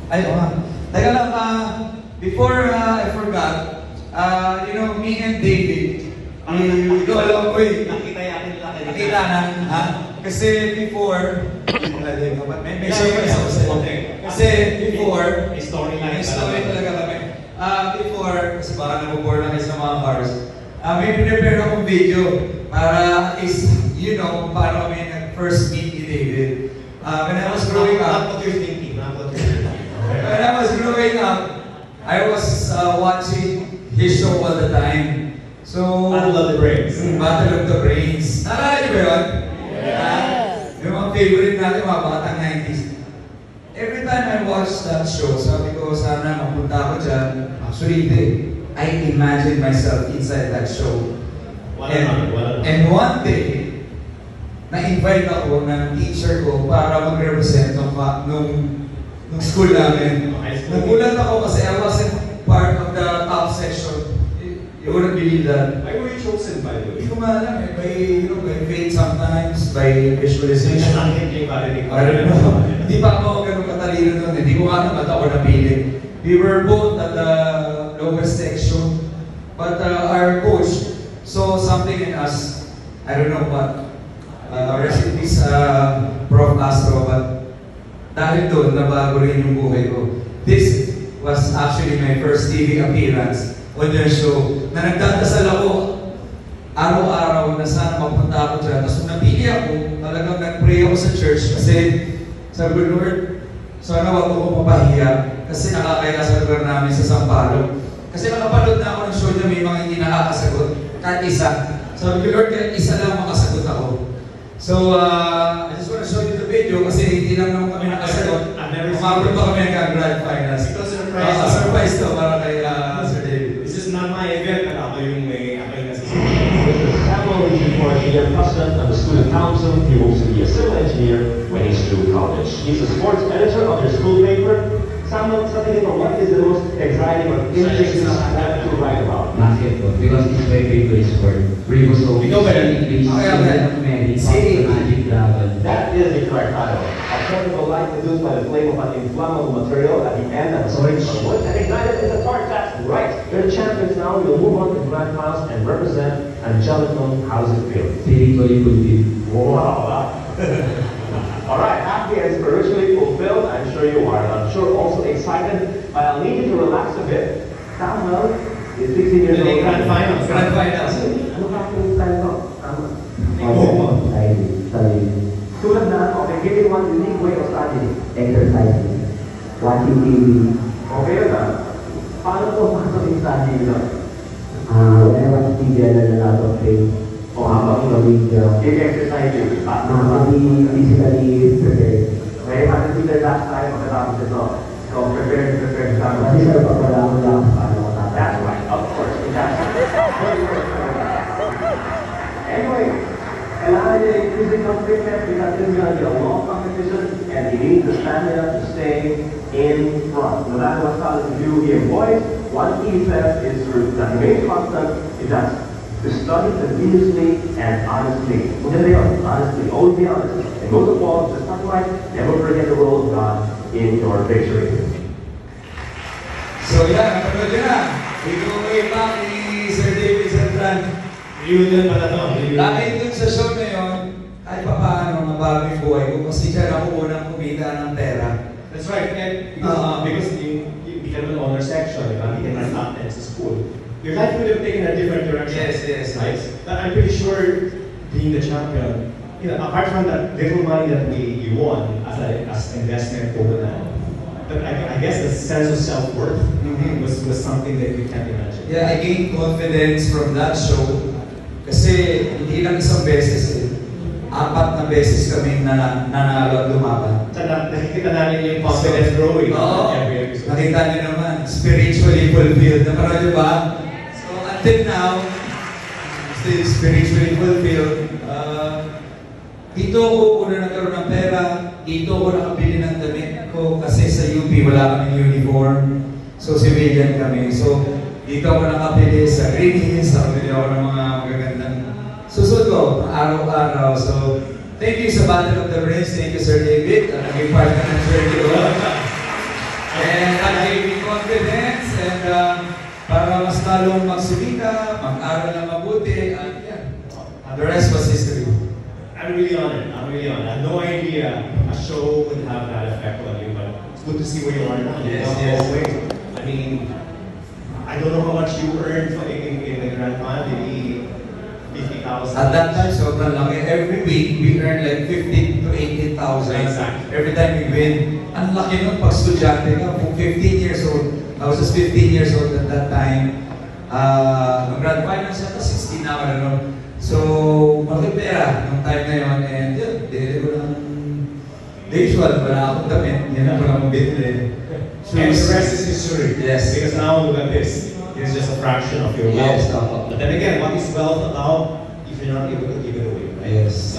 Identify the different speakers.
Speaker 1: Ay, teka lang, before I forgot, you know, me and David, we go a long way. Nakita na, ha? Kasi before, may surprise ako sa'yo. Kasi before, may story talaga kami. Before, kasi baka nabubore lang kayo sa mga cars, may prepare akong video para at least, you know, paano kami nag-first meet ni David. When I was growing up,
Speaker 2: not what you're thinking, not what you're thinking.
Speaker 1: when I was growing up, I was watching his show all the time. So,
Speaker 2: Battle of the Brains.
Speaker 1: Battle of the Brains. Naalala niyo ba yun?
Speaker 2: Yeah.
Speaker 1: Yung mga favorite natin, mga batang 90s. Every time I watch that show, sabi ko, sana mapunta ako dyan. Actually, I imagine myself inside that show. And one day, na-invite ako ng teacher ko para mag-represent nung school namin. Nagulat ako kasi I wasn't part of the top section. You wouldn't believe that.
Speaker 2: Why were you chosen, by the way?
Speaker 1: Hindi ko maalam eh. By fate sometimes, by visualization. I don't know. Hindi pa ako ganun katalino nun. Hindi ko nga naman ako napili. We were both at the lowest section. But our coach saw something in us. I don't know what. Rest in peace, Prof. Castro. But dahil doon, nabago rin yung buhay ko. This was actually my first TV appearance on your show. Na nagdadasal ako araw-araw na sana mapunta ako dyan. Tapos napili ako, talagang nag-pray ako sa church kasi sabi ko, Lord, sana wag ako mapahiya kasi nakakaya sa lugar namin sa Sampalo. Kasi nakapanood na ako ng show na may mga hindi nakakasagot. Kahit isa. Sabi ko, Lord, kahit isa lang makasagot ako. So, I just want to show you the video kasi hindi lang naman kami nakasagot. Umabot pa kami ng grand finals. Surprise to para kay Sir David.
Speaker 2: This is not my event, ako yung
Speaker 3: Samuel is before a year president of the student council. He hopes to be a civil engineer when he's through college. He's a sports editor of their school paper. Samuel, something about what is the most exciting or interesting sport to write about?
Speaker 4: Basketball, because it's my favorite sport. Rigo so
Speaker 1: Ikaw ba yan?
Speaker 4: Magic Dragon.
Speaker 3: That is the correct title. A chemical light produced by the flame of an inflammable material at the end of a switch on wood and ignited in the spark. That's right. You're the champions now. You'll move on to the grand finals and represent Angeliton. How's it feel?
Speaker 4: Spiritually fulfilled.
Speaker 3: Wow. All right, happy and spiritually fulfilled. I'm sure you are. I'm sure also excited. But I'll need you to relax a bit. Samuel is 16 years old.
Speaker 2: Grand finals.
Speaker 1: Grand finals.
Speaker 3: Ano ka kung tayo?
Speaker 4: Study.
Speaker 3: Tulad na, okay, give me one unique way of studying.
Speaker 4: Exercising. Watching TV.
Speaker 3: Okay na. Paano po pasok yung study nila?
Speaker 4: When I watch TV, I learn a lot of things.
Speaker 3: O habang i-exercise yung
Speaker 4: Be physically prepared.
Speaker 3: Okay, consider last time pagkatapos ito. So, prepare ka.
Speaker 4: Kasi sa pagkakala ko lang paano ko tatapos.
Speaker 3: That's right, of course. Anyway, kailangan niya yung physical fitness because this is going to be a long competition and he needs the stamina to stay in front. No matter what style of view he avoids, one key test is to remain constant. It has to study continuously and honestly. Maganda yun, honestly. Always be honest. And most of all, just not right, never forget the role of God in your victory.
Speaker 1: So yan, napanood nyo na. We go way back ni Sir David Santran.
Speaker 2: Reunion pala to.
Speaker 1: Dahil dun sa show na yun, kahit pa paano mabago yung buhay ko kasi dyan ako unang kumita ng pera.
Speaker 2: That's right. And because you became an honor section, you became an top 10 sa school. Your life would have taken a different direction.
Speaker 1: Yes.
Speaker 2: Right? But I'm pretty sure being the champion, apart from that little money that you won as investment over that, but I guess the sense of self-worth was something that you can't imagine.
Speaker 1: Yeah, I gained confidence from that show kasi hindi lang isang beses eh. 4 na beses kami nanalo at lumaban.
Speaker 2: So nakikita namin yung confidence growing every episode.
Speaker 1: Nakita niyo naman, spiritually fulfilled. Napanood niyo ba? So until now, still spiritually fulfilled. Dito ako una nagkaroon ng pera, dito ako nakabili ng damit ko kasi sa UP wala kaming uniform. So civilian kami. So dito ako nakabili sa Green Hills, nakabili ako ng mga magagandang susod ko, araw-araw. So thank you sa Battle of the Brains, thank you Sir David, at naging part na ng journey ko.
Speaker 2: I
Speaker 1: And that gave me confidence and para mas lalong magsumika, mag-aral na mabuti, and yeah, the rest was history.
Speaker 2: I'm really honored. I'm really honored. I had no idea a show would have that effect on you, but it's good to see where you are now.
Speaker 1: Yes,
Speaker 2: You've
Speaker 1: yes.
Speaker 2: come a long way. I mean, I don't know how much you earned in the Grand Final, maybe 50,000.
Speaker 1: At that time, sobrang laki. Every week, we earn like 15 to 18,000.
Speaker 2: Exactly.
Speaker 1: Every time we win. Ang laki nun pag estudyante ka. Kung 15 years old, I was just 15 years old at that time. Ang Grand Finals yata, 16 na ako na nun. So, malaki pera nung time na yun. And yun, dinili ko ng the usual. Wala akong damit. Yan ako lang mabili.
Speaker 2: And the rest is history.
Speaker 1: Yes.
Speaker 2: Because now look at this. It's just a fraction of your wealth.
Speaker 1: Yes.
Speaker 2: But then again, what is wealth about if you're not able to give it away? Right?
Speaker 1: Yes.
Speaker 2: So